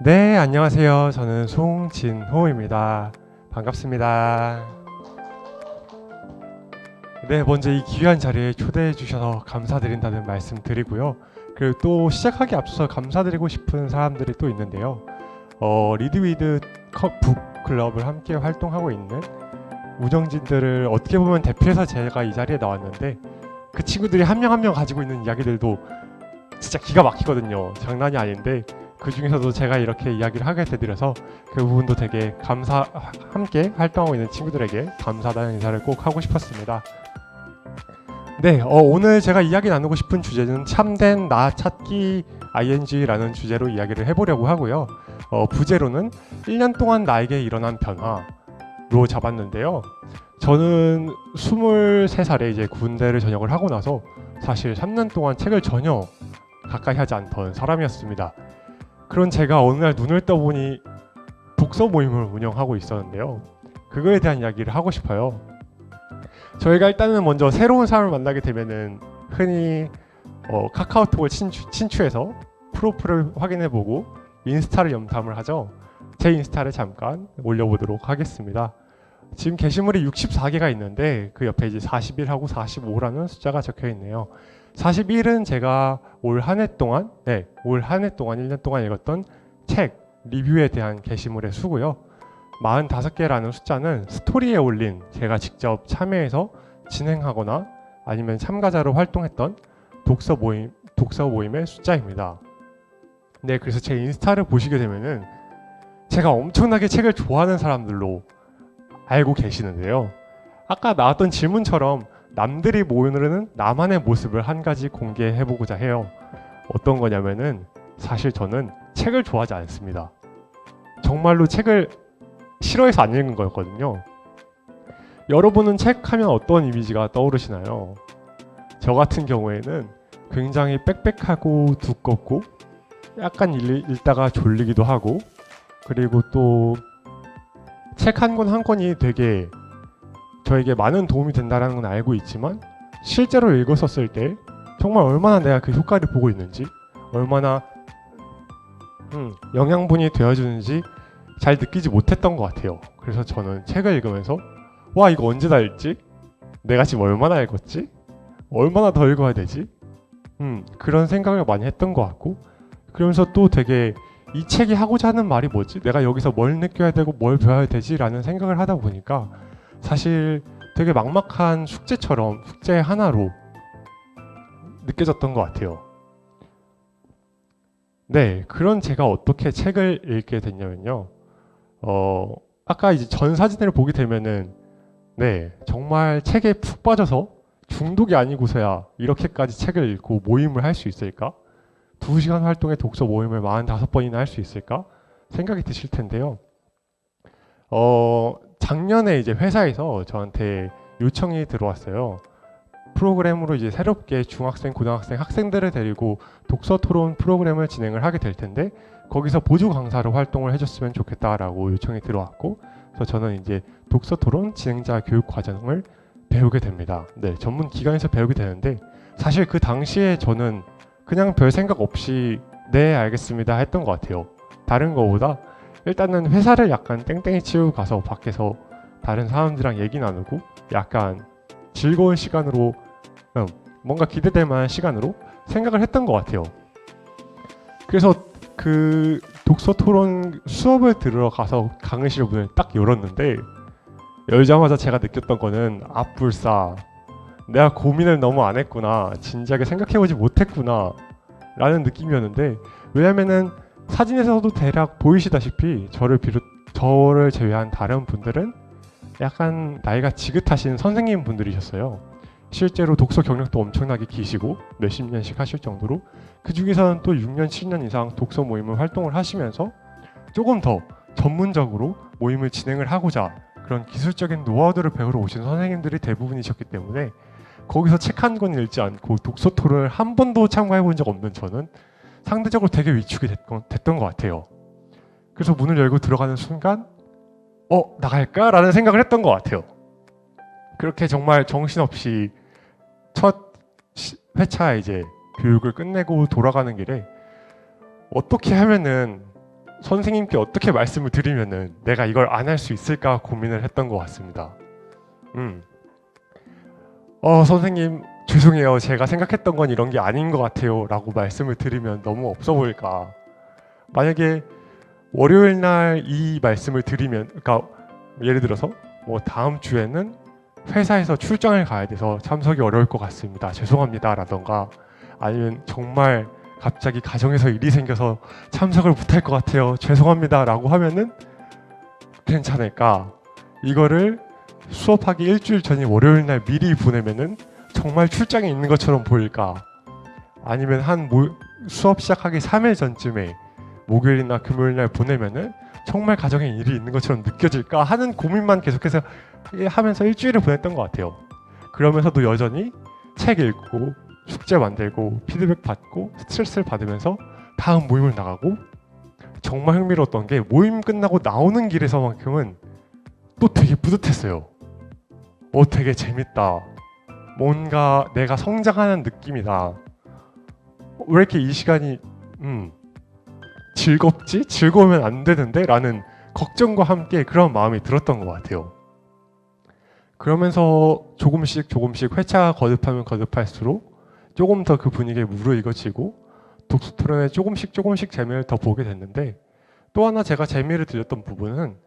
네, 안녕하세요. 저는 송진호입니다. 반갑습니다. 네, 먼저 이 귀한 자리에 초대해 주셔서 감사드린다는 말씀 드리고요. 그리고 또 시작하기 앞서서 감사드리고 싶은 사람들이 또 있는데요. 리드 위드 북클럽을 함께 활동하고 있는 우정진들을 어떻게 보면 대표해서 제가 이 자리에 나왔는데, 그 친구들이 한 명 한 명 가지고 있는 이야기들도 진짜 기가 막히거든요. 장난이 아닌데, 그 중에서도 제가 이렇게 이야기를 하게 되드려서 그 부분도 되게 함께 활동하고 있는 친구들에게 감사하다는 인사를 꼭 하고 싶었습니다. 네, 오늘 제가 이야기 나누고 싶은 주제는 참된 나 찾기 ing라는 주제로 이야기를 해보려고 하고요. 부제로는 1년 동안 나에게 일어난 변화로 잡았는데요. 저는 23살에 이제 군대를 전역을 하고 나서 사실 3년 동안 책을 전혀 가까이 하지 않던 사람이었습니다. 그런 제가 어느 날 눈을 떠보니 독서 모임을 운영하고 있었는데요. 그거에 대한 이야기를 하고 싶어요. 저희가 일단은 먼저 새로운 사람을 만나게 되면은 흔히 카카오톡을 친추해서 프로필을 확인해보고 인스타를 염탐을 하죠. 제 인스타를 잠깐 올려보도록 하겠습니다. 지금 게시물이 64개가 있는데 그 옆에 이제 41하고 45라는 숫자가 적혀 있네요. 41은 제가 올 한 해 동안 1년 동안 읽었던 책 리뷰에 대한 게시물의 수고요. 45개라는 숫자는 스토리에 올린 제가 직접 참여해서 진행하거나 아니면 참가자로 활동했던 독서 모임의 숫자입니다. 네, 그래서 제 인스타를 보시게 되면은 제가 엄청나게 책을 좋아하는 사람들로 알고 계시는데요. 아까 나왔던 질문처럼 남들이 모르는 나만의 모습을 한 가지 공개해보고자 해요. 어떤 거냐면은 사실 저는 책을 좋아하지 않습니다. 정말로 책을 싫어해서 안 읽은 거였거든요. 여러분은 책 하면 어떤 이미지가 떠오르시나요? 저 같은 경우에는 굉장히 빽빽하고 두껍고 약간 읽다가 졸리기도 하고, 그리고 또 책 한 권 한 권이 되게 저에게 많은 도움이 된다는 건 알고 있지만 실제로 읽었었을 때 정말 얼마나 내가 그 효과를 보고 있는지, 얼마나 영양분이 되어주는지 잘 느끼지 못했던 것 같아요. 그래서 저는 책을 읽으면서 와, 이거 언제 다 읽지? 내가 지금 얼마나 읽었지? 얼마나 더 읽어야 되지? 그런 생각을 많이 했던 것 같고, 그러면서 또 되게 이 책이 하고자 하는 말이 뭐지? 내가 여기서 뭘 느껴야 되고 뭘 배워야 되지? 라는 생각을 하다 보니까 사실 되게 막막한 숙제 하나로 느껴졌던 것 같아요. 네, 그런 제가 어떻게 책을 읽게 됐냐면요. 아까 이제 전 사진을 보게 되면은 네, 정말 책에 푹 빠져서 중독이 아니고서야 이렇게까지 책을 읽고 모임을 할 수 있을까? 2시간 활동의 독서 모임을 45번이나 할 수 있을까? 생각이 드실 텐데요. 작년에 이제 회사에서 저한테 요청이 들어왔어요. 프로그램으로 이제 새롭게 중학생, 고등학생, 학생들을 데리고 독서 토론 프로그램을 진행을 하게 될 텐데 거기서 보조 강사로 활동을 해줬으면 좋겠다라고 요청이 들어왔고, 그래서 저는 이제 독서 토론 진행자 교육 과정을 배우게 됩니다. 네, 전문 기관에서 배우게 되는데 사실 그 당시에 저는 그냥 별 생각 없이 네, 알겠습니다 했던 것 같아요. 다른 거보다 일단은 회사를 약간 땡땡이 치우고 가서 밖에서 다른 사람들이랑 얘기 나누고 약간 즐거운 시간으로, 뭔가 기대될 만한 시간으로 생각을 했던 것 같아요. 그래서 그 독서 토론 수업을 들으러 가서 강의실 문을 딱 열었는데 열자마자 제가 느꼈던 거는 앞불싸, 내가 고민을 너무 안 했구나, 진지하게 생각해보지 못했구나 라는 느낌이었는데, 왜냐면은 사진에서도 대략 보이시다시피 저를 제외한 다른 분들은 약간 나이가 지긋하신 선생님 분들이셨어요. 실제로 독서 경력도 엄청나게 기시고 몇십 년씩 하실 정도로, 그 중에서는 또 6년, 7년 이상 독서 모임을 활동을 하시면서 조금 더 전문적으로 모임을 진행을 하고자 그런 기술적인 노하우들을 배우러 오신 선생님들이 대부분이셨기 때문에 거기서 책 한 권 읽지 않고 독서 토론을 한 번도 참가해 본 적 없는 저는 상대적으로 되게 위축이 됐던 것 같아요. 그래서 문을 열고 들어가는 순간 나갈까? 라는 생각을 했던 것 같아요. 그렇게 정말 정신없이 첫 회차 이제 교육을 끝내고 돌아가는 길에 어떻게 하면은 선생님께 어떻게 말씀을 드리면은 내가 이걸 안 할 수 있을까 고민을 했던 것 같습니다. 선생님 죄송해요. 제가 생각했던 건 이런 게 아닌 것 같아요. 라고 말씀을 드리면 너무 없어 보일까. 만약에 월요일 날 이 말씀을 드리면, 그러니까 예를 들어서 뭐 다음 주에는 회사에서 출장을 가야 돼서 참석이 어려울 것 같습니다. 죄송합니다. 라던가 아니면 정말 갑자기 가정에서 일이 생겨서 참석을 못할 것 같아요. 죄송합니다. 라고 하면은 괜찮을까? 이거를 수업하기 일주일 전인 월요일 날 미리 보내면은 정말 출장에 있는 것처럼 보일까? 아니면 수업 시작하기 3일 전쯤에 목요일이나 금요일 날 보내면은 정말 가정에 일이 있는 것처럼 느껴질까 하는 고민만 계속해서 하면서 일주일을 보냈던 것 같아요. 그러면서도 여전히 책 읽고 숙제 만들고 피드백 받고 스트레스를 받으면서 다음 모임을 나가고, 정말 흥미로웠던 게 모임 끝나고 나오는 길에서만큼은 또 되게 뿌듯했어요. 되게 재밌다. 뭔가 내가 성장하는 느낌이다. 왜 이렇게 이 시간이 즐겁지? 즐거우면 안 되는데? 라는 걱정과 함께 그런 마음이 들었던 것 같아요. 그러면서 조금씩 회차가 거듭하면 거듭할수록 조금 더 그 분위기에 무르익어지고 독서 토론에 조금씩 재미를 더 보게 됐는데, 또 하나 제가 재미를 들렸던 부분은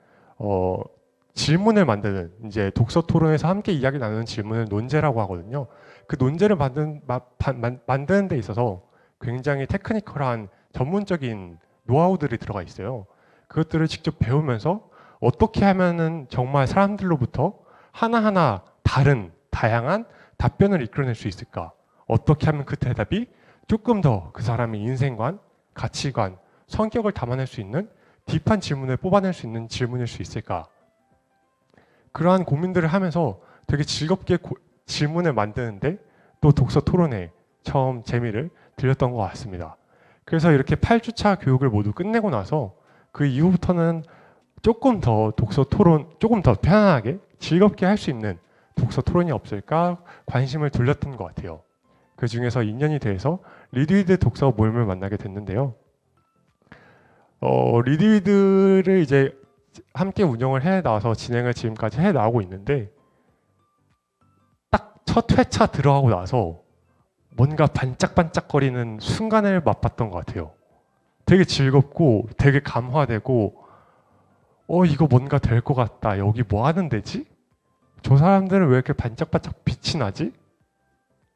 질문을 만드는, 이제 독서 토론에서 함께 이야기 나누는 질문을 논제라고 하거든요. 그 논제를 만드는 데 있어서 굉장히 테크니컬한 전문적인 노하우들이 들어가 있어요. 그것들을 직접 배우면서 어떻게 하면은 정말 사람들로부터 하나하나 다양한 답변을 이끌어낼 수 있을까? 어떻게 하면 그 대답이 조금 더 그 사람의 인생관, 가치관, 성격을 담아낼 수 있는 딥한 질문을 뽑아낼 수 있는 질문일 수 있을까? 그러한 고민들을 하면서 되게 즐겁게 질문을 만드는데 또 독서 토론에 처음 재미를 들렸던 것 같습니다. 그래서 이렇게 8주차 교육을 모두 끝내고 나서 그 이후부터는 조금 더 독서 토론, 조금 더 편안하게 즐겁게 할 수 있는 독서 토론이 없을까 관심을 돌렸던 것 같아요. 그 중에서 인연이 돼서 리드위드 독서 모임을 만나게 됐는데요. 리드위드를 이제 함께 운영을 해 나와서 진행을 지금까지 해 나오고 있는데, 딱 첫 회차 들어가고 나서 뭔가 반짝반짝거리는 순간을 맛봤던 것 같아요. 되게 즐겁고 되게 감화되고 이거 뭔가 될 것 같다. 여기 뭐 하는 데지? 저 사람들은 왜 이렇게 반짝반짝 빛이 나지?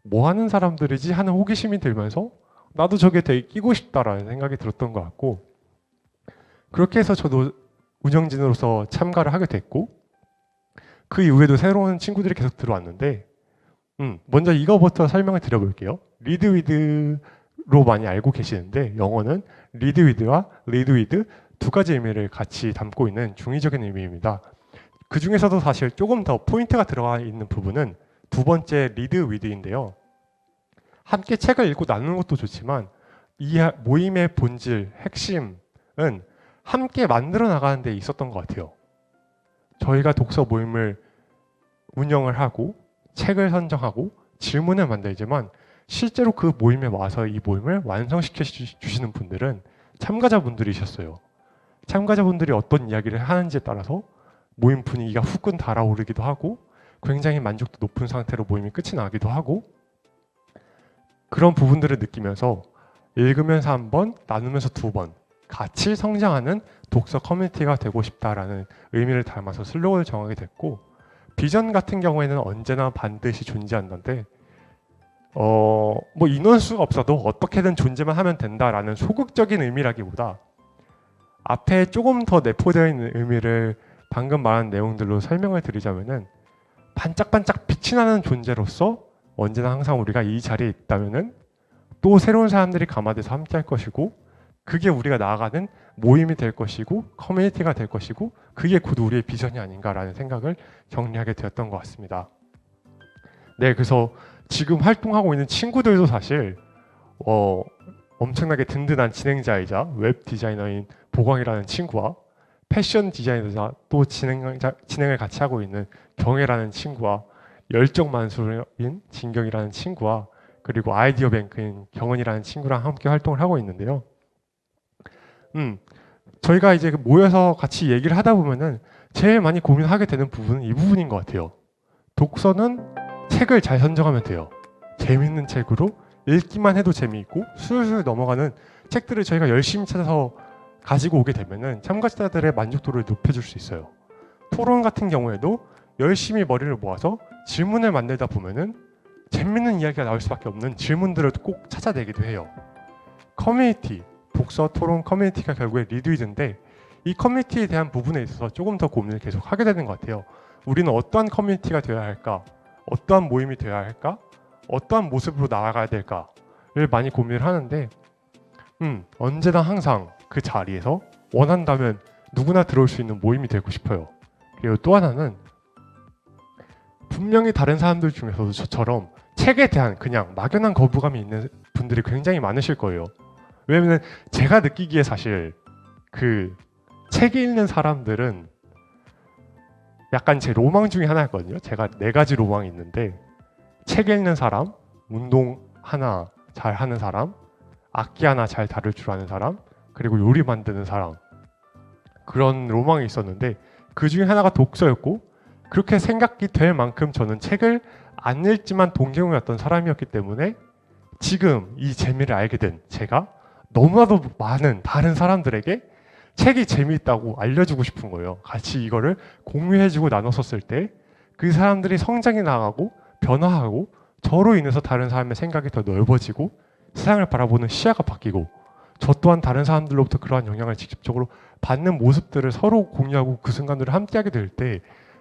뭐 하는 사람들이지? 하는 호기심이 들면서 나도 저게 되게 끼고 싶다라는 생각이 들었던 것 같고, 그렇게 해서 저도 운영진으로서 참가를 하게 됐고, 그 이후에도 새로운 친구들이 계속 들어왔는데, 먼저 이거부터 설명을 드려볼게요. 리드위드로 많이 알고 계시는데, 영어는 리드위드와 리드위드 두 가지 의미를 같이 담고 있는 중의적인 의미입니다. 그 중에서도 사실 조금 더 포인트가 들어가 있는 부분은 두 번째 리드위드인데요. 함께 책을 읽고 나누는 것도 좋지만 이 모임의 본질, 핵심은 함께 만들어 나가는 데 있었던 것 같아요. 저희가 독서 모임을 운영을 하고 책을 선정하고 질문을 만들지만 실제로 그 모임에 와서 이 모임을 완성시켜 주시는 분들은 참가자분들이셨어요. 참가자분들이 어떤 이야기를 하는지에 따라서 모임 분위기가 후끈 달아오르기도 하고 굉장히 만족도 높은 상태로 모임이 끝이 나기도 하고, 그런 부분들을 느끼면서 읽으면서 한 번, 나누면서 두 번 같이 성장하는 독서 커뮤니티가 되고 싶다라는 의미를 담아서 슬로건을 정하게 됐고, 비전 같은 경우에는 언제나 반드시 존재한다는데 뭐 인원수가 없어도 어떻게든 존재만 하면 된다라는 소극적인 의미라기보다 앞에 조금 더 내포되어 있는 의미를 방금 말한 내용들로 설명을 드리자면은, 반짝반짝 빛이 나는 존재로서 언제나 항상 우리가 이 자리에 있다면은 또 새로운 사람들이 감화돼서 함께 할 것이고, 그게 우리가 나아가는 모임이 될 것이고 커뮤니티가 될 것이고, 그게 곧 우리의 비전이 아닌가라는 생각을 정리하게 되었던 것 같습니다. 네, 그래서 지금 활동하고 있는 친구들도 사실 엄청나게 든든한 진행자이자 웹 디자이너인 보광이라는 친구와 패션 디자이너자 또 진행을 같이 하고 있는 경혜라는 친구와 열정 만수인 진경이라는 친구와 그리고 아이디어 뱅크인 경원이라는 친구랑 함께 활동을 하고 있는데요. 저희가 이제 모여서 같이 얘기를 하다 보면은 제일 많이 고민하게 되는 부분은 이 부분인 것 같아요. 독서는 책을 잘 선정하면 돼요. 재밌는 책으로 읽기만 해도 재미있고 술술 넘어가는 책들을 저희가 열심히 찾아서 가지고 오게 되면은 참가자들의 만족도를 높여줄 수 있어요. 토론 같은 경우에도 열심히 머리를 모아서 질문을 만들다 보면은 재밌는 이야기가 나올 수밖에 없는 질문들을 꼭 찾아내기도 해요. 커뮤니티, 독서 토론 커뮤니티가 결국에 리드위드인데 이 커뮤니티에 대한 부분에 있어서 조금 더 고민을 계속 하게 되는 것 같아요. 우리는 어떠한 커뮤니티가 되어야 할까? 어떠한 모임이 되어야 할까? 어떠한 모습으로 나아가야 될까를 많이 고민을 하는데 언제나 항상 그 자리에서 원한다면 누구나 들어올 수 있는 모임이 되고 싶어요. 그리고 또 하나는 분명히 다른 사람들 중에서도 저처럼 책에 대한 그냥 막연한 거부감이 있는 분들이 굉장히 많으실 거예요. 왜냐면 제가 느끼기에 사실 그 책 읽는 사람들은 약간 제 로망 중에 하나였거든요. 제가 4가지 로망이 있는데 책 읽는 사람, 운동 하나 잘 하는 사람, 악기 하나 잘 다룰 줄 아는 사람, 그리고 요리 만드는 사람, 그런 로망이 있었는데 그 중에 하나가 독서였고 그렇게 생각이 될 만큼 저는 책을 안 읽지만 동경이었던 사람이었기 때문에 지금 이 재미를 알게 된 제가 너무나도 많은 다른 사람들에게 책이 재미있다고 알려주고 싶은 거예요. 같이 이거를 공유해주고 나눴었을 때 그 사람들이 성장해 나가고 변화하고 저로 인해서 다른 사람의 생각이 더 넓어지고 세상을 바라보는 시야가 바뀌고 저 또한 다른 사람들로부터 그러한 영향을 직접적으로 받는 모습들을 서로 공유하고 그 순간들을 함께하게 될 때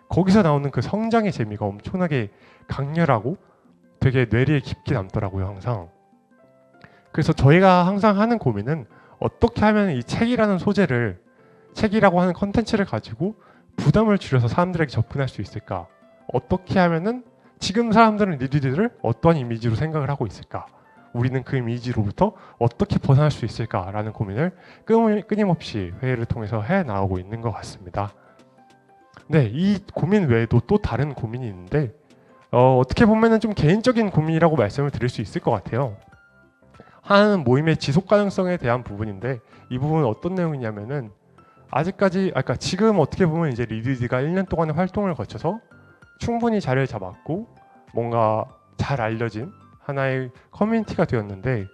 거기서 나오는 그 성장의 재미가 엄청나게 강렬하고 되게 뇌리에 깊게 남더라고요, 항상. 그래서 저희가 항상 하는 고민은 어떻게 하면 이 책이라는 소재를, 책이라고 하는 컨텐츠를 가지고 부담을 줄여서 사람들에게 접근할 수 있을까? 어떻게 하면은 지금 사람들은 리드들을 어떠한 이미지로 생각을 하고 있을까? 우리는 그 이미지로부터 어떻게 벗어날 수 있을까라는 고민을 끊임없이 회의를 통해서 해 나오고 있는 것 같습니다. 네, 이 고민 외에도 또 다른 고민이 있는데 어떻게 보면은 좀 개인적인 고민이라고 말씀을 드릴 수 있을 것 같아요. 한 모임의 지속 가능성에 대한 부분인데 이 부분은 어떤 내용이냐면은 아직까지 그러니까 지금 어떻게 보면 이제 리드가 1년 동안의 활동을 거쳐서 충분히 자리를 잡았고 뭔가 잘 알려진 하나의 커뮤니티가 되었는데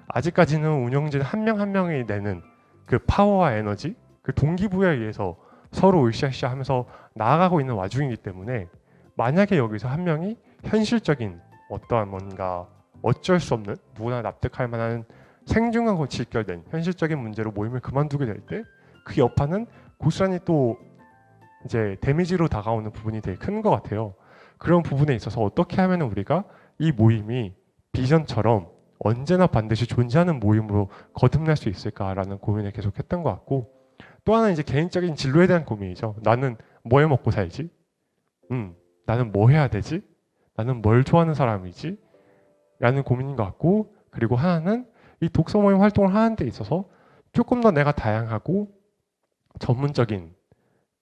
아직까지는 운영진 한 명 한 명이 내는 그 파워와 에너지, 그 동기부여에 의해서 서로 으쌰으쌰 하면서 나아가고 있는 와중이기 때문에 만약에 여기서 한 명이 현실적인 어떠한 뭔가 어쩔 수 없는 누구나 납득할 만한 생중하고 직결된 현실적인 문제로 모임을 그만두게 될 때 그 여파는 고스란히 또 이제 데미지로 다가오는 부분이 되게 큰 것 같아요. 그런 부분에 있어서 어떻게 하면 우리가 이 모임이 비전처럼 언제나 반드시 존재하는 모임으로 거듭날 수 있을까라는 고민을 계속했던 것 같고 또 하나는 이제 개인적인 진로에 대한 고민이죠. 나는 뭐 해 먹고 살지? 나는 뭐 해야 되지? 나는 뭘 좋아하는 사람이지? 라는 고민인 것 같고 그리고 하나는 이 독서 모임 활동을 하는 데 있어서 조금 더 내가 다양하고 전문적인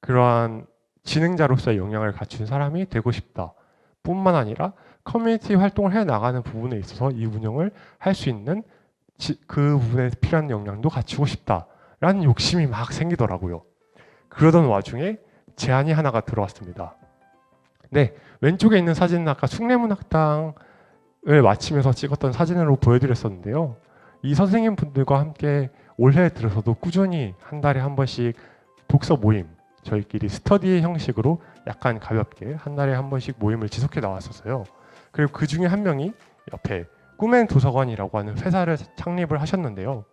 그러한 진행자로서의 역량을 갖춘 사람이 되고 싶다. 뿐만 아니라 커뮤니티 활동을 해나가는 부분에 있어서 이 운영을 할 수 있는 그 부분에 필요한 역량도 갖추고 싶다라는 욕심이 막 생기더라고요. 그러던 와중에 제안이 하나가 들어왔습니다. 네, 왼쪽에 있는 사진은 아까 숭례문학당을 마치면서 찍었던 사진으로 보여드렸었는데요. 이 선생님 분들과 함께 올해 들어서도 꾸준히 한 달에 한 번씩 독서 모임, 저희끼리 스터디 형식으로 약간 가볍게 한 달에 한 번씩 모임을 지속해 나왔었어요. 그리고 그 중에 한 명이 옆에 꿈의 도서관이라고 하는 회사를 창립을 하셨는데요.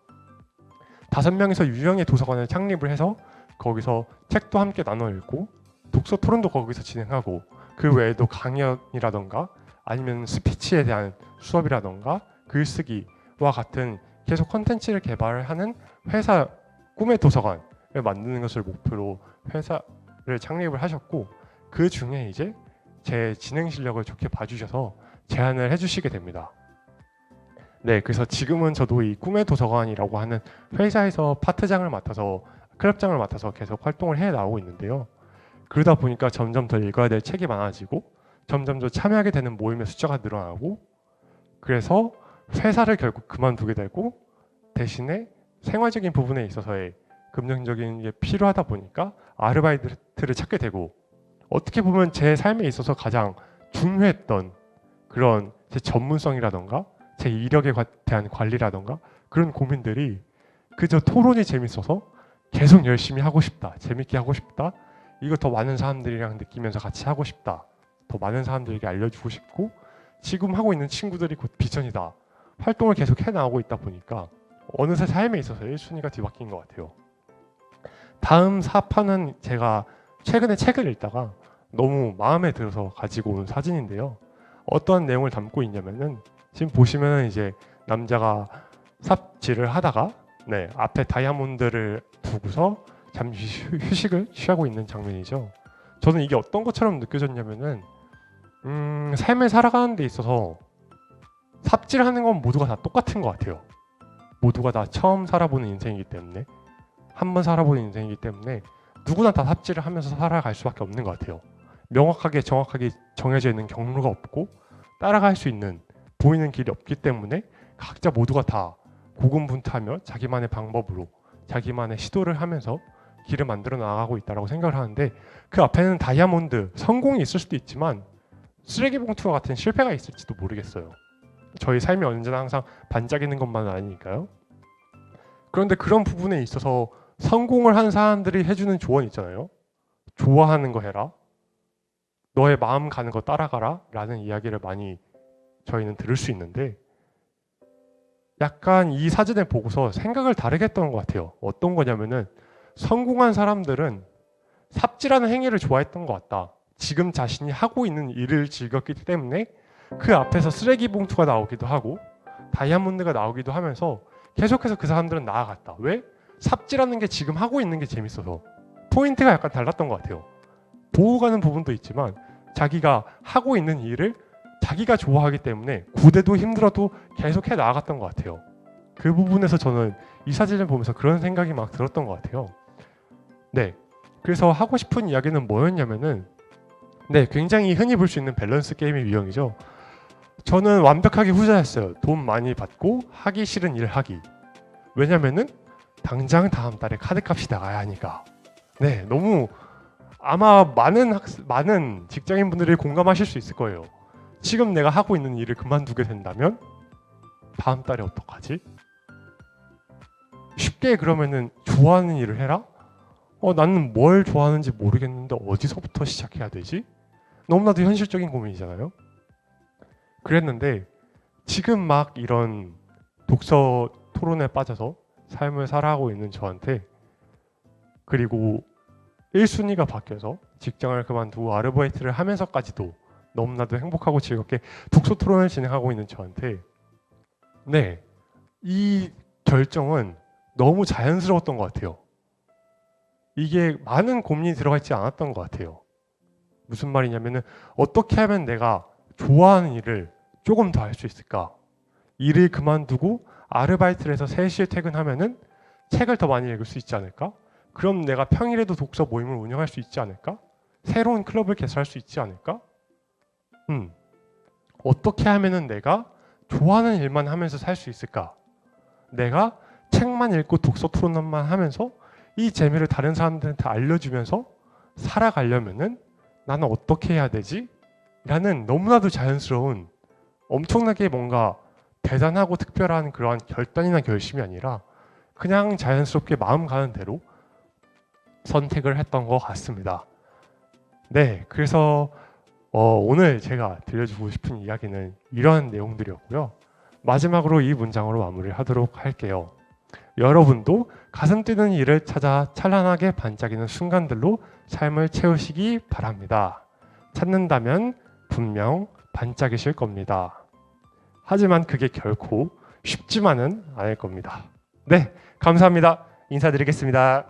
5명이서 유형의 도서관을 창립을 해서 거기서 책도 함께 나눠 읽고 독서 토론도 거기서 진행하고 그 외에도 강연이라던가 아니면 스피치에 대한 수업이라던가 글쓰기와 같은 계속 컨텐츠를 개발하는 회사 꿈의 도서관을 만드는 것을 목표로 회사를 창립을 하셨고 그 중에 이제 제 진행 실력을 좋게 봐주셔서 제안을 해주시게 됩니다. 네, 그래서 지금은 저도 이 꿈의 도서관이라고 하는 회사에서 파트장을 맡아서 클럽장을 맡아서 계속 활동을 해 나오고 있는데요. 그러다 보니까 점점 더 읽어야 될 책이 많아지고 점점 더 참여하게 되는 모임의 숫자가 늘어나고 그래서 회사를 결국 그만두게 되고 대신에 생활적인 부분에 있어서의 금전적인 게 필요하다 보니까 아르바이트를 찾게 되고, 어떻게 보면 제 삶에 있어서 가장 중요했던 그런 제 전문성이라던가 제 이력에 대한 관리라던가 그런 고민들이 그저 토론이 재밌어서 계속 열심히 하고 싶다, 재밌게 하고 싶다, 이거 더 많은 사람들이랑 느끼면서 같이 하고 싶다, 더 많은 사람들에게 알려주고 싶고, 지금 하고 있는 친구들이 곧 비전이다, 활동을 계속 해나가고 있다 보니까 어느새 삶에 있어서 1순위가 뒤바뀐 것 같아요. 다음 사파는 제가 최근에 책을 읽다가 너무 마음에 들어서 가지고 온 사진인데요. 어떤 내용을 담고 있냐면은, 지금 보시면은 이제 남자가 삽질을 하다가 앞에 다이아몬드를 두고서 잠시 휴식을 취하고 있는 장면이죠. 저는 이게 어떤 것처럼 느껴졌냐면은 삶을 살아가는 데 있어서 삽질하는 건 모두가 다 똑같은 것 같아요. 모두가 다 처음 살아보는 인생이기 때문에, 한 번 살아보는 인생이기 때문에 누구나 다 삽질을 하면서 살아갈 수밖에 없는 것 같아요. 명확하게 정확하게 정해져 있는 경로가 없고 따라갈 수 있는 보이는 길이 없기 때문에 각자 모두가 다 고군분투하며 자기만의 방법으로 자기만의 시도를 하면서 길을 만들어 나가고 있다고 생각을 하는데, 그 앞에는 다이아몬드, 성공이 있을 수도 있지만 쓰레기 봉투와 같은 실패가 있을지도 모르겠어요. 저희 삶이 언제나 항상 반짝이는 것만은 아니니까요. 그런데 그런 부분에 있어서 성공을 한 사람들이 해주는 조언 있잖아요. 좋아하는 거 해라, 너의 마음 가는 거 따라가라 라는 이야기를 많이 저희는 들을 수 있는데, 약간 이 사진을 보고서 생각을 다르게 했던 것 같아요. 어떤 거냐면은, 성공한 사람들은 삽질하는 행위를 좋아했던 것 같다. 지금 자신이 하고 있는 일을 즐겼기 때문에 그 앞에서 쓰레기 봉투가 나오기도 하고 다이아몬드가 나오기도 하면서 계속해서 그 사람들은 나아갔다. 왜? 삽질하는 게 지금 하고 있는 게 재밌어서. 포인트가 약간 달랐던 것 같아요. 보고 가는 부분도 있지만 자기가 하고 있는 일을 자기가 좋아하기 때문에 고되도 힘들어도 계속해 나아갔던 것 같아요. 그 부분에서 저는 이 사진을 보면서 그런 생각이 막 들었던 것 같아요. 그래서 하고 싶은 이야기는 뭐였냐면은, 굉장히 흔히 볼 수 있는 밸런스 게임의 유형이죠. 저는 완벽하게 후자였어요. 돈 많이 받고 하기 싫은 일 하기. 왜냐면은 당장 다음 달에 카드값이 나가야 하니까. 너무 아마 많은 직장인분들이 공감하실 수 있을 거예요. 지금 내가 하고 있는 일을 그만두게 된다면 다음 달에 어떡하지? 쉽게 그러면은 좋아하는 일을 해라? 나는 뭘 좋아하는지 모르겠는데 어디서부터 시작해야 되지? 너무나도 현실적인 고민이잖아요. 그랬는데 지금 막 이런 독서 토론에 빠져서 삶을 살아가고 있는 저한테, 그리고 1순위가 바뀌어서 직장을 그만두고 아르바이트를 하면서까지도 너무나도 행복하고 즐겁게 독서 토론을 진행하고 있는 저한테 이 결정은 너무 자연스러웠던 것 같아요. 이게 많은 고민이 들어가 있지 않았던 것 같아요. 무슨 말이냐면은, 어떻게 하면 내가 좋아하는 일을 조금 더 할 수 있을까? 일을 그만두고 아르바이트를 해서 3시에 퇴근하면은 책을 더 많이 읽을 수 있지 않을까? 그럼 내가 평일에도 독서 모임을 운영할 수 있지 않을까? 새로운 클럽을 개설할 수 있지 않을까? 어떻게 하면은 내가 좋아하는 일만 하면서 살 수 있을까? 내가 책만 읽고 독서 토론만 하면서 이 재미를 다른 사람들한테 알려주면서 살아가려면은 나는 어떻게 해야 되지? 라는 너무나도 자연스러운, 엄청나게 뭔가 대단하고 특별한 그러한 결단이나 결심이 아니라 그냥 자연스럽게 마음 가는 대로 선택을 했던 것 같습니다. 그래서 오늘 제가 들려주고 싶은 이야기는 이러한 내용들이었고요. 마지막으로 이 문장으로 마무리를 하도록 할게요. 여러분도 가슴 뛰는 일을 찾아 찬란하게 반짝이는 순간들로 삶을 채우시기 바랍니다. 찾는다면 분명 반짝이실 겁니다. 하지만 그게 결코 쉽지만은 않을 겁니다. 감사합니다. 인사드리겠습니다.